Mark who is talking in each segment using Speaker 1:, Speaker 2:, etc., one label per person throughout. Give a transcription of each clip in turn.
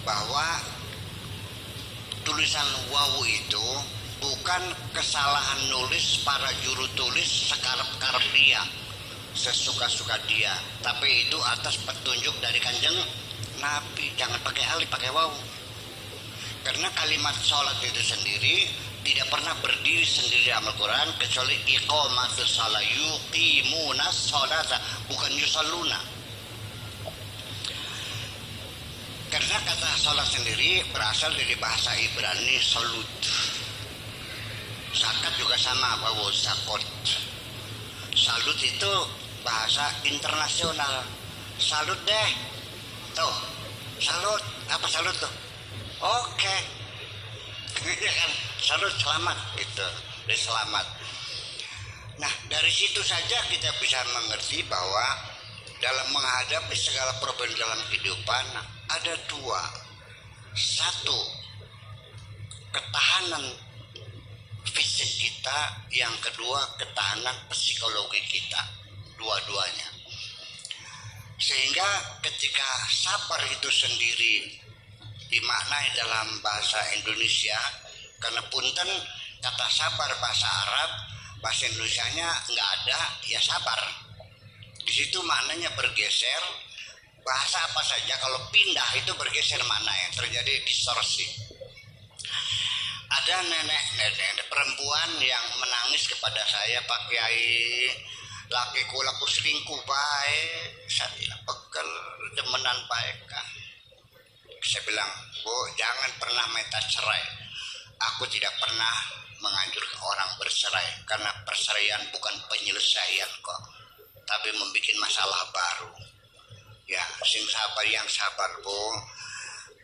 Speaker 1: bahwa tulisan wawu itu bukan kesalahan nulis para juru tulis sekarep-karep dia, sesuka-suka dia, tapi itu atas petunjuk dari Kanjeng Nabi. Jangan pakai alif, pakai wawu. Karena kalimat sholat itu sendiri tidak pernah berdiri sendiri dalam Al-Quran kecuali iqamatus shalah, yuqimunas sholata, bukan yusalluna. Karena kata sholat sendiri berasal dari bahasa Ibrani salut. Zakat juga sama, wawu zakot. Salut itu bahasa internasional. Salut deh. Tuh, salut. Apa salut tuh? Oke. Ya kan, salut selamat gitu. Dari selamat. Nah, dari situ saja kita bisa mengerti bahwa dalam menghadapi segala problem dalam kehidupan ada dua. Satu, ketahanan fisik kita, yang kedua ketahanan psikologi kita, dua-duanya. Sehingga ketika sabar itu sendiri dimaknai dalam bahasa Indonesia, karena punten kata sabar bahasa Arab, bahasa Indonesianya nggak ada, ya sabar. Di situ maknanya bergeser. Bahasa apa saja kalau pindah itu bergeser maknanya, terjadi distorsi. Ada nenek perempuan yang menangis kepada saya, Pak Kiai, lakiku laku selingkuh baik, saya bilang pegel demenan baik kan. Saya bilang, Bu, jangan pernah minta cerai. Aku tidak pernah menganjurkan orang bercerai, karena perceraian bukan penyelesaian kok, tapi membuat masalah baru. Ya, sing sabar yang sabar, Bu.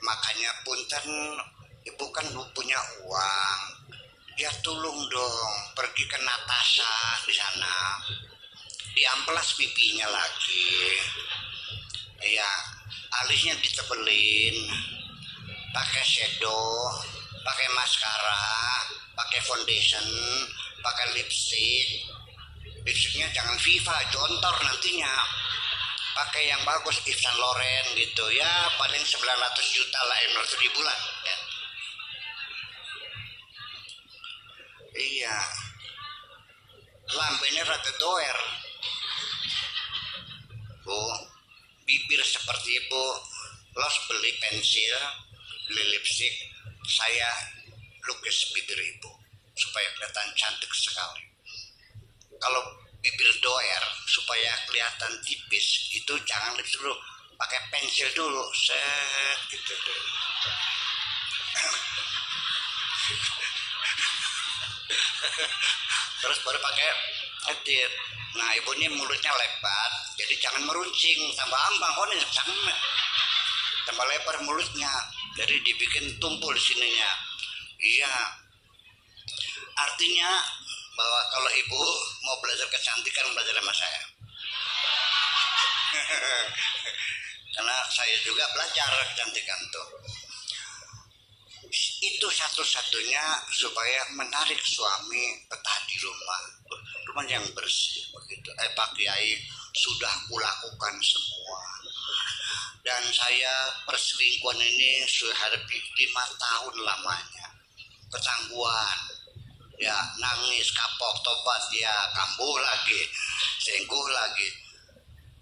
Speaker 1: Makanya punten, ibu kan punya uang, ya tolong dong pergi ke Natasha di sana, diamplas pipinya lagi, ya alisnya ditebelin, pakai shadow, pakai maskara, pakai foundation, pakai lipstick. Lipsticknya jangan Viva, jontor nantinya. Pakai yang bagus, Yves Saint Laurent gitu ya, paling 900 juta lah, 900 ribu lah ya. Iya, lambenya rada doer, Bu. Bibir seperti ibu, los beli pensil, beli lipstick, saya lukis bibir ibu supaya kelihatan cantik sekali. Kalau bibir doer supaya kelihatan tipis, itu jangan lipstick dulu, pakai pensil dulu, set gitu deh. Terus baru pakai edit. Nah, ibu ini mulutnya lebar, jadi jangan meruncing, tambah ambang, oh ini jangan tambah lebar mulutnya, jadi dibikin tumpul di sininya. Iya, artinya bahwa kalau ibu mau belajar kecantikan, belajar sama saya. Karena saya juga belajar kecantikan tuh. Itu satu-satunya supaya menarik suami betah di rumah yang bersih begitu. Pak Kiai, sudah kulakukan semua, dan saya perselingkuhan ini sudah hadapi 5 tahun lamanya, ketangguhan ya, nangis, kapok, tobat ya, kambuh lagi, selingkuh lagi.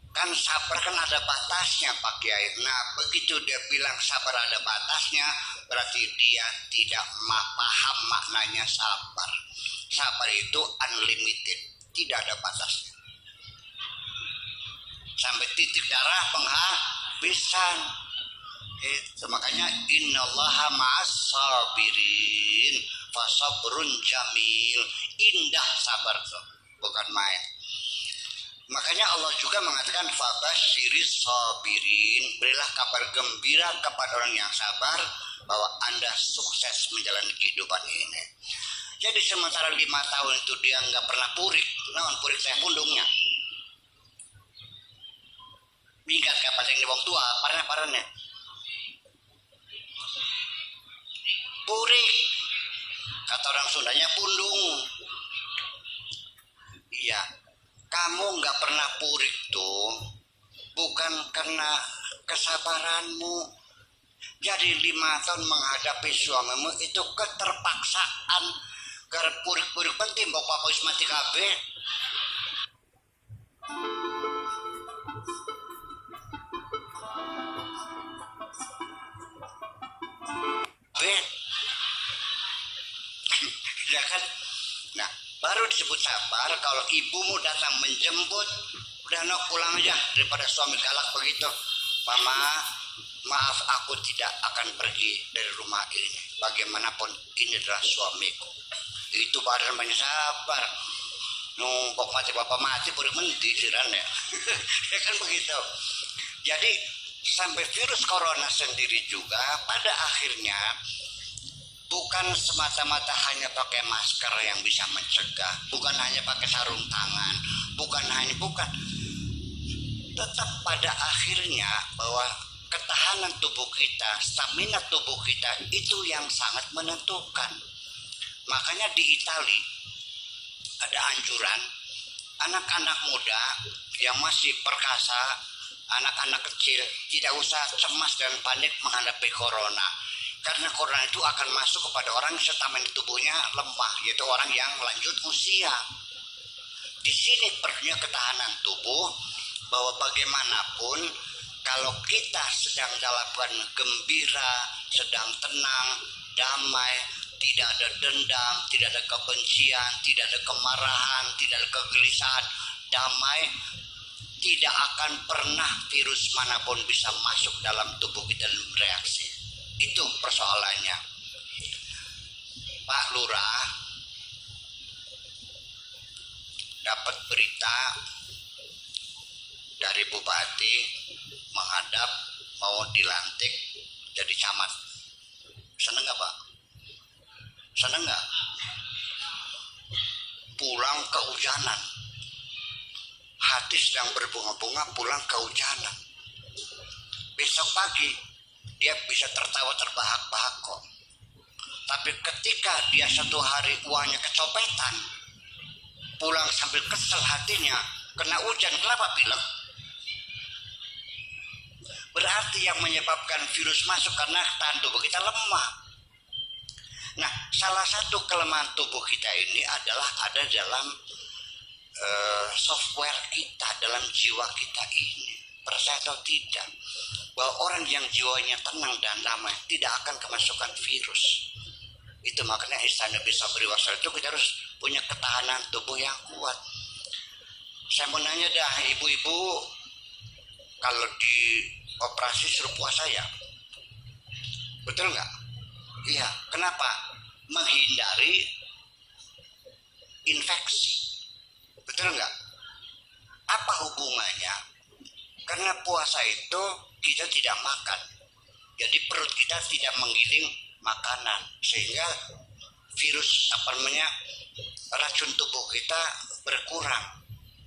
Speaker 1: Kan sabar kan ada batasnya, Pak Kiai. Nah, begitu dia bilang sabar ada batasnya, berarti dia tidak paham maknanya sabar. Sabar itu unlimited, tidak ada batasnya. Sampai titik darah penghabisan. Itu makanya innallaha ma'as sabirin, fasabrun jamil. Indah sabar tuh, bukan main. Makanya Allah juga mengatakan fabasyiris sabirin, berilah kabar gembira kepada orang yang sabar bahwa Anda sukses menjalani kehidupan ini. Jadi sementara 5 tahun itu dia nggak pernah purik, naon purik saya pundungnya. Minggat kapan yang di wong tua, parane-parane. Purik, kata orang Sundanya pundung. Iya, kamu nggak pernah purik tuh bukan karena kesabaranmu, Jadi 5 tahun menghadapi suamimu itu keterpaksaan. Karena purik-purik penting bapak wis mati kabeh. Ya kan? Nah, baru disebut sabar kalau ibumu datang menjemput, udah no pulang aja daripada suami galak begitu. Mama, maaf aku tidak akan pergi dari rumah ini. Bagaimanapun ini adalah suamiku. Itu baru namanya sabar. Numpuk mati bapak mati baru menti siran ya. Ya kan begitu. Jadi sampai virus corona sendiri juga pada akhirnya bukan semata-mata hanya pakai masker yang bisa mencegah, bukan hanya pakai sarung tangan, bukan. Tetap pada akhirnya bahwa ketahanan tubuh kita, stamina tubuh kita itu yang sangat menentukan. Makanya di Italia ada anjuran anak-anak muda yang masih perkasa, anak-anak kecil tidak usah cemas dan panik menghadapi corona. Karena corona itu akan masuk kepada orang yang stamina tubuhnya lemah, yaitu orang yang lanjut usia. Di sini perlunya ketahanan tubuh, bahwa bagaimanapun kalau kita sedang dalam keadaan gembira, sedang tenang, damai, tidak ada dendam, tidak ada kebencian, tidak ada kemarahan, tidak ada kegelisahan, damai, tidak akan pernah virus manapun bisa masuk dalam tubuh kita dan bereaksi. Itu persoalannya. Pak Lurah dapat berita dari Bupati menghadap mau dilantik jadi camat. Seneng nggak Pak? Seneng nggak? Pulang kehujanan. Hati sedang berbunga-bunga, pulang kehujanan. Besok pagi dia bisa tertawa terbahak-bahak kok. Tapi ketika dia satu hari uangnya kecopetan, pulang sambil kesel hatinya, kena hujan, kenapa pilek? Berarti yang menyebabkan virus masuk karena tahan tubuh kita lemah. Nah, salah satu kelemahan tubuh kita ini adalah ada dalam software kita, dalam jiwa kita ini. Percaya atau tidak, bahwa orang yang jiwanya tenang dan damai tidak akan kemasukan virus. Itu makanya istana bisa beri wasal itu kita harus punya ketahanan tubuh yang kuat. Saya mau nanya dah ibu-ibu, kalau di operasi suruh puasa ya? Betul nggak? Iya. Kenapa? Menghindari infeksi. Betul nggak? Apa hubungannya? Karena puasa itu kita tidak makan, jadi perut kita tidak menggiling makanan, sehingga virus racun tubuh kita berkurang.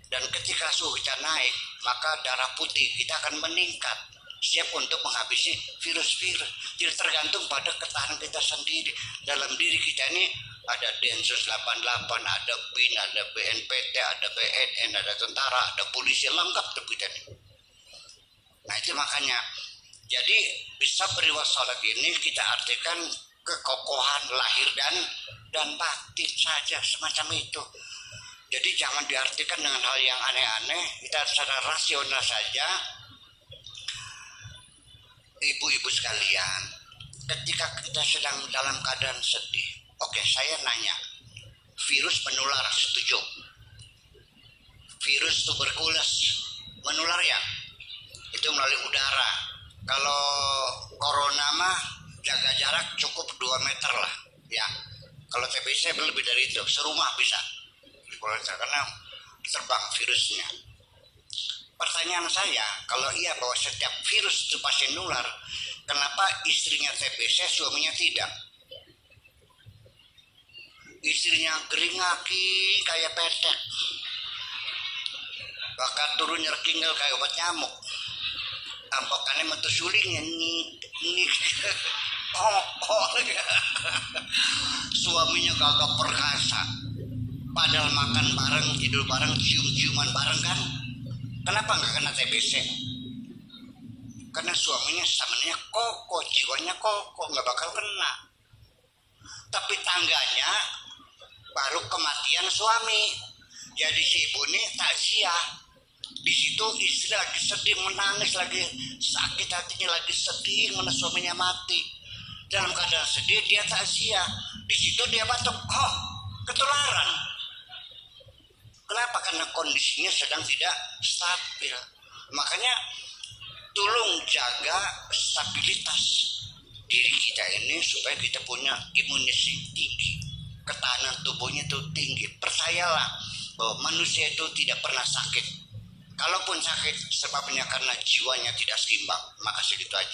Speaker 1: Dan ketika suhu kita naik, maka darah putih kita akan meningkat, siap untuk menghabisi virus-virus. Jadi tergantung pada ketahanan kita sendiri. Dalam diri kita ini ada Densus 88, ada BIN, ada BNPT, ada BNN, ada tentara, ada polisi, lengkap tubuh kita ini. Nah itu makanya, jadi bisa beri wassalat ini kita artikan kekokohan lahir dan batin saja, semacam itu. Jadi jangan diartikan dengan hal yang aneh-aneh, kita secara rasional saja. Ibu-ibu sekalian, ketika kita sedang dalam keadaan sedih, oke, saya nanya, virus menular, setuju? Virus tuberkulos menular ya? Itu melalui udara. Kalau corona mah jaga jarak cukup 2 meter lah ya. Kalau TBC lebih dari itu, serumah bisa karena terbang virusnya. Pertanyaan saya, kalau iya bahwa setiap virus itu pasti nular, kenapa istrinya TBC, suaminya tidak? Istrinya geringaki kayak petek, bahkan turun nyerkinggal kayak obat nyamuk. Tampokannya metu sulingnya nih. Suaminya gagap perkasa, padahal makan bareng, tidur bareng, cium-ciuman bareng kan. Kenapa nggak kena TBC? karena suaminya sebenarnya kokoh, jiwanya kokoh, nggak bakal kena. Tapi tangganya baru kematian suami, jadi si ibu ini takziah. Di situ istri lagi sedih, menangis, lagi sakit hatinya, lagi sedih mana suaminya mati. Dalam keadaan sedih dia takziah. Di situ dia batuk, oh ketularan. Kenapa? Karena kondisinya sedang tidak stabil. Makanya tolong jaga stabilitas diri kita ini supaya kita punya imunitas tinggi, ketahanan tubuhnya itu tinggi. Percayalah bahwa manusia itu tidak pernah sakit. Kalaupun sakit sebabnya karena jiwanya tidak seimbang. Maka segitu aja.